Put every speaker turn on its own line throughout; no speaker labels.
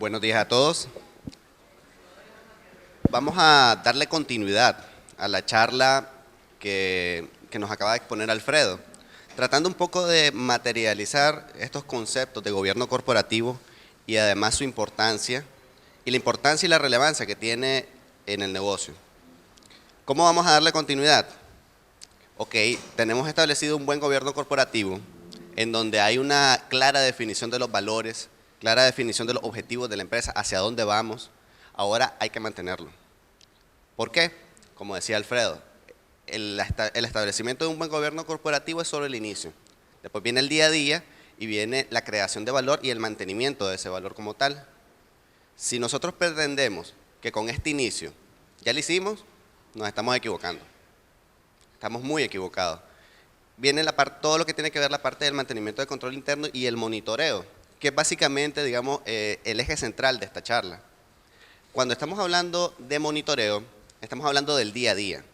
Buenos días a todos. Vamos a darle continuidad a la charla que nos acaba de exponer Alfredo, tratando un poco de materializar estos conceptos de gobierno corporativo y además su importancia, y la importancia y la relevancia que tiene en el negocio. ¿Cómo vamos a darle continuidad? Ok, tenemos establecido un buen gobierno corporativo en donde hay una clara definición de los valores, clara definición de los objetivos de la empresa, hacia dónde vamos. Ahora hay que mantenerlo. ¿Por qué? Como decía Alfredo, el establecimiento de un buen gobierno corporativo es solo el inicio. Después viene el día a día y viene la creación de valor y el mantenimiento de ese valor como tal. Si nosotros pretendemos que con este inicio ya lo hicimos, nos estamos equivocando. Estamos muy equivocados. Viene todo lo que tiene que ver la parte del mantenimiento de control interno y el monitoreo, que es básicamente, digamos, el eje central de esta charla. Cuando estamos hablando de monitoreo, estamos hablando del día a día.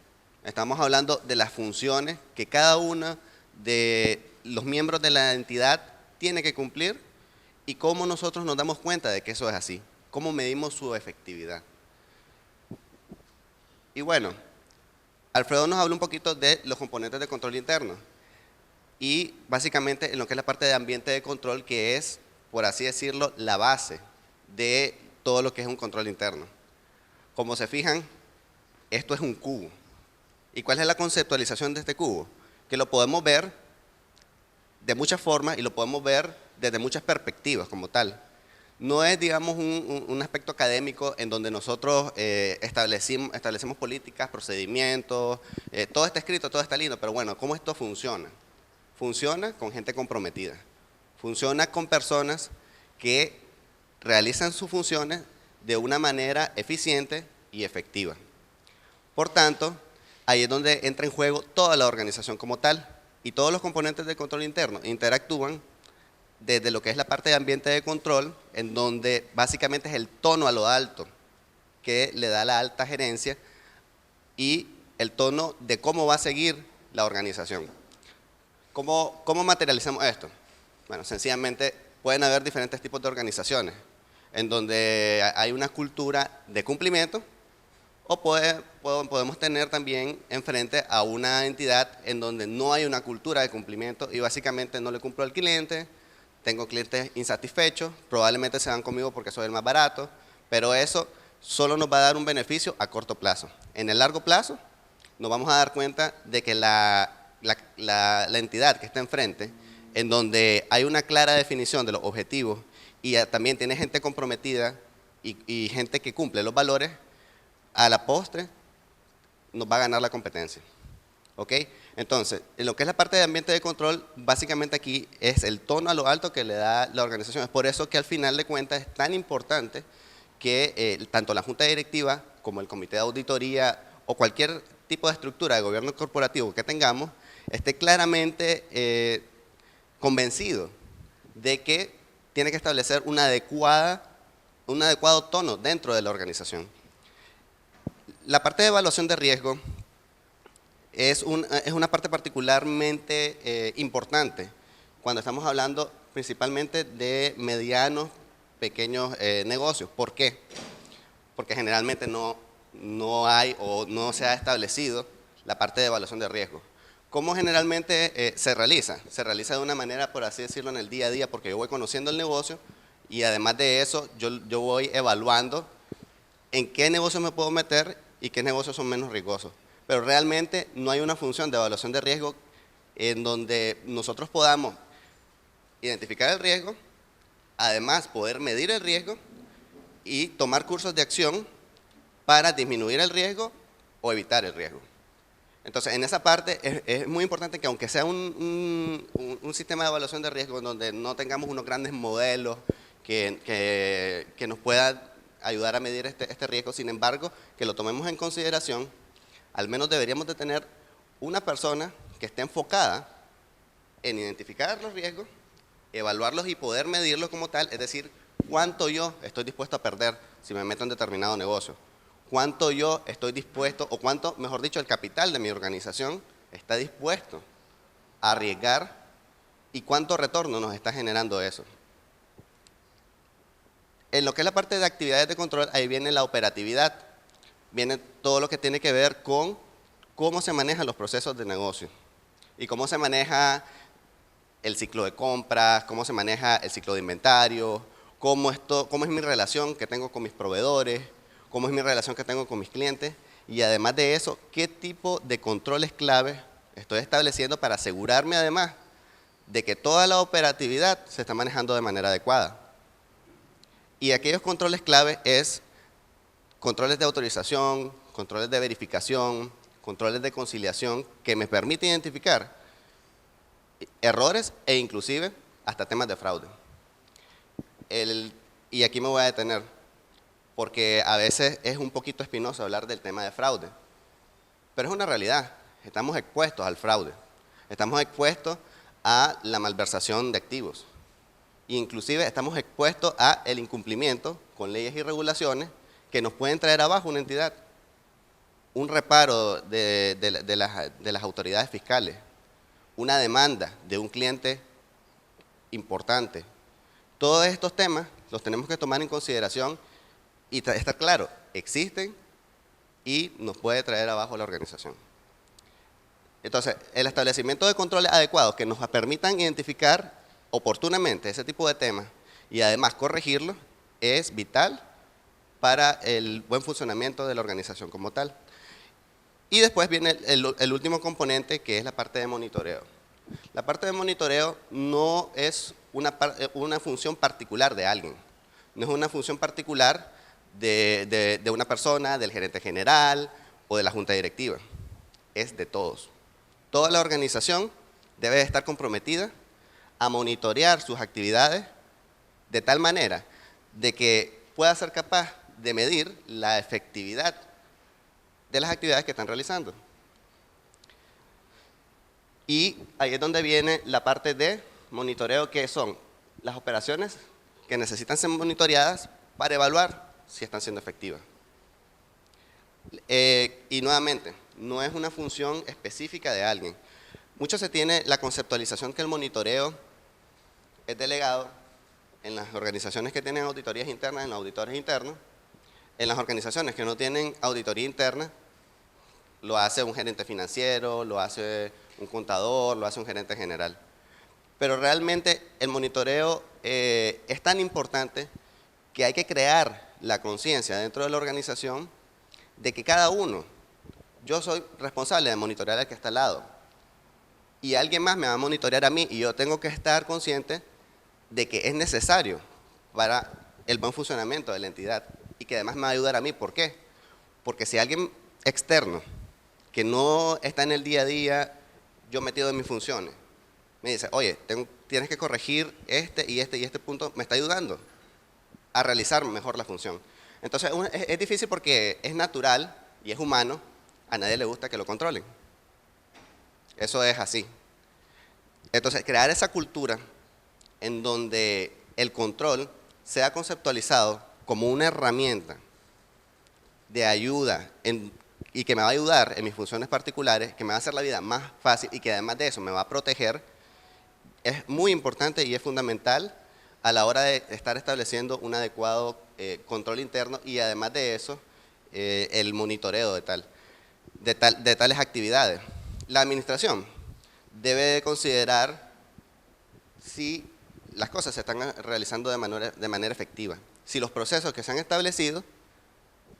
Estamos hablando de las funciones que cada uno de los miembros de la entidad tiene que cumplir y cómo nosotros nos damos cuenta de que eso es así, cómo medimos su efectividad. Y bueno, Alfredo nos habló un poquito de los componentes de control interno y básicamente en lo que es la parte de ambiente de control, que es, por así decirlo, la base de todo lo que es un control interno. Como se fijan, esto es un cubo. ¿Y cuál es la conceptualización de este cubo? Que lo podemos ver de muchas formas y lo podemos ver desde muchas perspectivas como tal. No es, digamos, un aspecto académico en donde nosotros establecemos políticas, procedimientos, todo está escrito, todo está lindo, pero bueno, ¿cómo esto funciona? Funciona con gente comprometida, funciona con personas que realizan sus funciones de una manera eficiente y efectiva. Por tanto, ahí es donde entra en juego toda la organización como tal y todos los componentes del control interno interactúan desde lo que es la parte de ambiente de control, en donde básicamente es el tono a lo alto que le da la alta gerencia y el tono de cómo va a seguir la organización. ¿Cómo materializamos esto? Bueno, sencillamente pueden haber diferentes tipos de organizaciones, en donde hay una cultura de cumplimiento, o podemos tener también enfrente a una entidad en donde no hay una cultura de cumplimiento y básicamente no le cumplo al cliente, tengo clientes insatisfechos, probablemente se van conmigo porque soy el más barato, pero eso solo nos va a dar un beneficio a corto plazo. En el largo plazo nos vamos a dar cuenta de que la entidad que está enfrente, en donde hay una clara definición de los objetivos y también tiene gente comprometida y gente que cumple los valores, a la postre nos va a ganar la competencia. ¿Ok? Entonces, en lo que es la parte de ambiente de control, básicamente aquí es el tono a lo alto que le da la organización. Es por eso que al final de cuentas es tan importante que tanto la junta directiva como el comité de auditoría o cualquier tipo de estructura de gobierno corporativo que tengamos esté claramente convencido de que tiene que establecer un adecuado tono dentro de la organización. La parte de evaluación de riesgo es una parte particularmente importante cuando estamos hablando principalmente de medianos, pequeños negocios. ¿Por qué? Porque generalmente no hay o no se ha establecido la parte de evaluación de riesgo. ¿Cómo generalmente se realiza? Se realiza de una manera, por así decirlo, en el día a día, porque yo voy conociendo el negocio y además de eso yo voy evaluando en qué negocios me puedo meter y qué negocios son menos riesgosos. Pero realmente no hay una función de evaluación de riesgo en donde nosotros podamos identificar el riesgo, además poder medir el riesgo y tomar cursos de acción para disminuir el riesgo o evitar el riesgo. Entonces, en esa parte es muy importante que aunque sea un sistema de evaluación de riesgo en donde no tengamos unos grandes modelos que nos puedan ayudar a medir este riesgo, sin embargo, que lo tomemos en consideración, al menos deberíamos de tener una persona que esté enfocada en identificar los riesgos, evaluarlos y poder medirlos como tal, es decir, cuánto yo estoy dispuesto a perder si me meto en determinado negocio, cuánto yo estoy dispuesto, o cuánto, mejor dicho, el capital de mi organización está dispuesto a arriesgar y cuánto retorno nos está generando eso. En lo que es la parte de actividades de control, ahí viene la operatividad, viene todo lo que tiene que ver con cómo se manejan los procesos de negocio y cómo se maneja el ciclo de compras, cómo se maneja el ciclo de inventario, cómo es mi relación que tengo con mis proveedores, cómo es mi relación que tengo con mis clientes y además de eso, qué tipo de controles clave estoy estableciendo para asegurarme además de que toda la operatividad se está manejando de manera adecuada. Y aquellos controles clave es controles de autorización, controles de verificación, controles de conciliación que me permiten identificar errores e inclusive hasta temas de fraude. Y aquí me voy a detener, porque a veces es un poquito espinoso hablar del tema de fraude, pero es una realidad, estamos expuestos al fraude, estamos expuestos a la malversación de activos, inclusive estamos expuestos a el incumplimiento con leyes y regulaciones que nos pueden traer abajo una entidad, un reparo de las autoridades fiscales, una demanda de un cliente importante. Todos estos temas los tenemos que tomar en consideración y estar claro, existen y nos puede traer abajo la organización. Entonces, el establecimiento de controles adecuados que nos permitan identificar oportunamente ese tipo de temas y además corregirlos es vital para el buen funcionamiento de la organización como tal. Y después viene el último componente, que es la parte de monitoreo. La parte de monitoreo no es una función particular de alguien, no es una función particular de una persona, del gerente general o de la junta directiva, es de todos. Toda la organización debe estar comprometida a monitorear sus actividades de tal manera de que pueda ser capaz de medir la efectividad de las actividades que están realizando. Y ahí es donde viene la parte de monitoreo, que son las operaciones que necesitan ser monitoreadas para evaluar si están siendo efectivas. Y nuevamente, no es una función específica de alguien. Mucho se tiene la conceptualización que el monitoreo es delegado en las organizaciones que tienen auditorías internas, en los auditores internos. En las organizaciones que no tienen auditoría interna, lo hace un gerente financiero, lo hace un contador, lo hace un gerente general. Pero realmente el monitoreo es tan importante que hay que crear la conciencia dentro de la organización de que cada uno, yo soy responsable de monitorear al que está al lado y alguien más me va a monitorear a mí y yo tengo que estar consciente de que es necesario para el buen funcionamiento de la entidad y que además me va a ayudar a mí. ¿Por qué? Porque si alguien externo que no está en el día a día, yo metido en mis funciones, me dice, oye, tienes que corregir este y este punto, me está ayudando a realizar mejor la función. Entonces es difícil porque es natural y es humano, a nadie le gusta que lo controlen. Eso es así. Entonces crear esa cultura en donde el control sea conceptualizado como una herramienta de ayuda y que me va a ayudar en mis funciones particulares, que me va a hacer la vida más fácil y que además de eso me va a proteger, es muy importante y es fundamental a la hora de estar estableciendo un adecuado control interno y además de eso, el monitoreo de tales actividades. La administración debe considerar si las cosas se están realizando de manera efectiva, si los procesos que se han establecido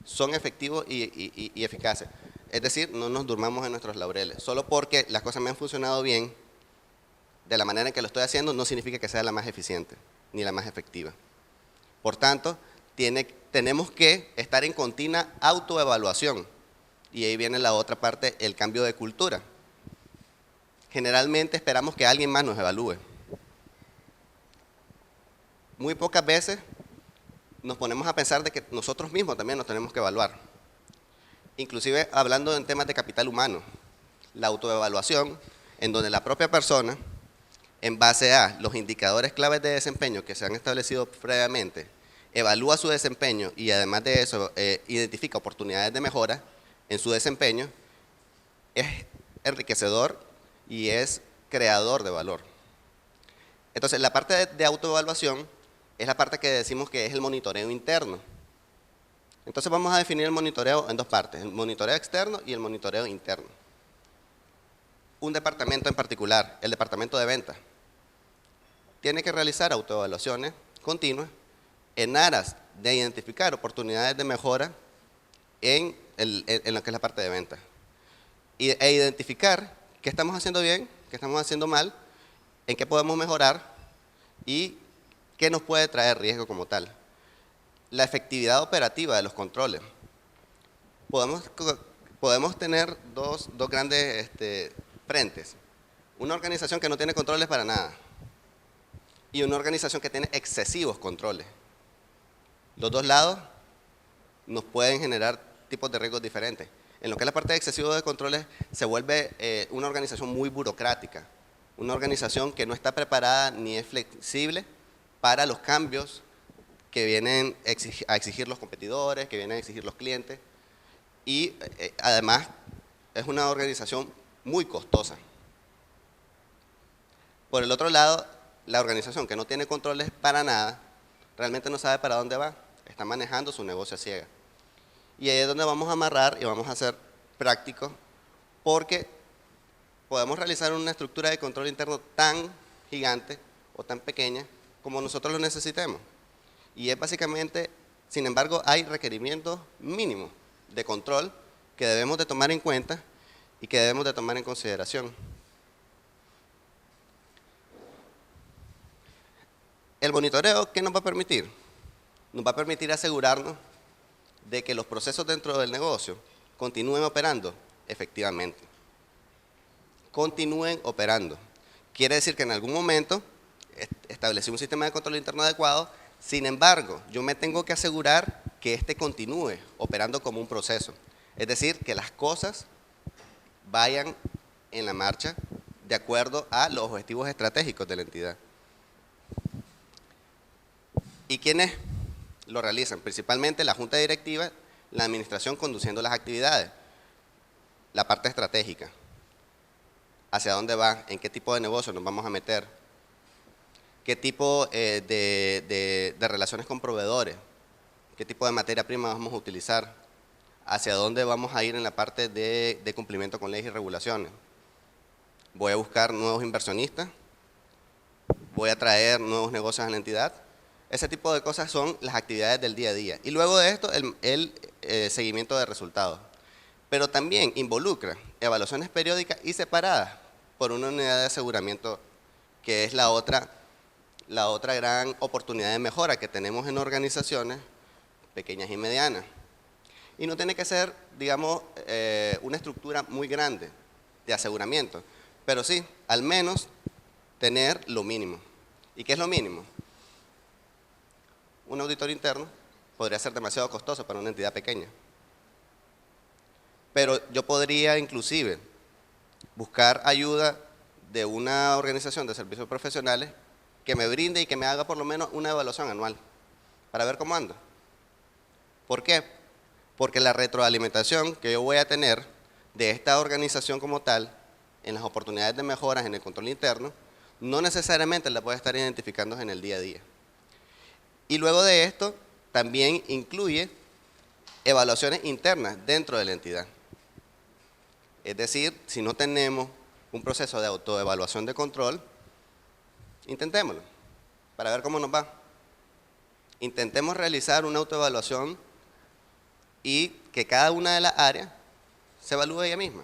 son efectivos y eficaces. Es decir, no nos durmamos en nuestros laureles. Solo porque las cosas me han funcionado bien, de la manera en que lo estoy haciendo, no significa que sea la más eficiente ni la más efectiva. Por tanto, tenemos que estar en continua autoevaluación. Y ahí viene la otra parte, el cambio de cultura. Generalmente esperamos que alguien más nos evalúe. Muy pocas veces nos ponemos a pensar de que nosotros mismos también nos tenemos que evaluar. Inclusive hablando en temas de capital humano, la autoevaluación, en donde la propia persona, en base a los indicadores claves de desempeño que se han establecido previamente, evalúa su desempeño y además de eso identifica oportunidades de mejora en su desempeño, es enriquecedor y es creador de valor. Entonces, la parte de autoevaluación es la parte que decimos que es el monitoreo interno. Entonces vamos a definir el monitoreo en dos partes, el monitoreo externo y el monitoreo interno. Un departamento en particular, el departamento de ventas, tiene que realizar autoevaluaciones continuas en aras de identificar oportunidades de mejora en lo que es la parte de ventas. E identificar qué estamos haciendo bien, qué estamos haciendo mal, en qué podemos mejorar y qué nos puede traer riesgo como tal. La efectividad operativa de los controles. Podemos tener dos grandes frentes. Una organización que no tiene controles para nada y una organización que tiene excesivos controles. Los dos lados nos pueden generar tipos de riesgos diferentes. En lo que es la parte de excesivo de controles se vuelve una organización muy burocrática, una organización que no está preparada ni es flexible para los cambios que vienen a exigir los competidores, que vienen a exigir los clientes, y además es una organización muy costosa. Por el otro lado, la organización que no tiene controles para nada, realmente no sabe para dónde va, está manejando su negocio a ciegas. Y ahí es donde vamos a amarrar y vamos a ser prácticos, porque podemos realizar una estructura de control interno tan gigante o tan pequeña como nosotros lo necesitemos. Y es básicamente, sin embargo, hay requerimientos mínimos de control que debemos de tomar en cuenta y que debemos de tomar en consideración. El monitoreo, ¿qué nos va a permitir? Nos va a permitir asegurarnos de que los procesos dentro del negocio continúen operando efectivamente. Continúen operando. Quiere decir que en algún momento establecí un sistema de control interno adecuado, sin embargo, yo me tengo que asegurar que este continúe operando como un proceso. Es decir, que las cosas vayan en la marcha de acuerdo a los objetivos estratégicos de la entidad. ¿Y quiénes lo realizan? Principalmente la junta directiva, la administración conduciendo las actividades, la parte estratégica. ¿Hacia dónde va? ¿En qué tipo de negocio nos vamos a meter? ¿Qué tipo de relaciones con proveedores? ¿Qué tipo de materia prima vamos a utilizar? ¿Hacia dónde vamos a ir en la parte de cumplimiento con leyes y regulaciones? ¿Voy a buscar nuevos inversionistas? ¿Voy a traer nuevos negocios a la entidad? Ese tipo de cosas son las actividades del día a día. Y luego de esto, el seguimiento de resultados. Pero también involucra evaluaciones periódicas y separadas por una unidad de aseguramiento, que es la otra gran oportunidad de mejora que tenemos en organizaciones pequeñas y medianas. Y no tiene que ser, digamos, una estructura muy grande de aseguramiento, pero sí, al menos tener lo mínimo. ¿Y qué es lo mínimo? Un auditor interno podría ser demasiado costoso para una entidad pequeña. Pero yo podría inclusive buscar ayuda de una organización de servicios profesionales que me brinde y que me haga por lo menos una evaluación anual para ver cómo ando. ¿Por qué? Porque la retroalimentación que yo voy a tener de esta organización como tal en las oportunidades de mejoras en el control interno no necesariamente la puede estar identificando en el día a día. Y luego de esto también incluye evaluaciones internas dentro de la entidad. Es decir, si no tenemos un proceso de autoevaluación de control, intentémoslo para ver cómo nos va. Intentemos realizar una autoevaluación y que cada una de las áreas se evalúe ella misma.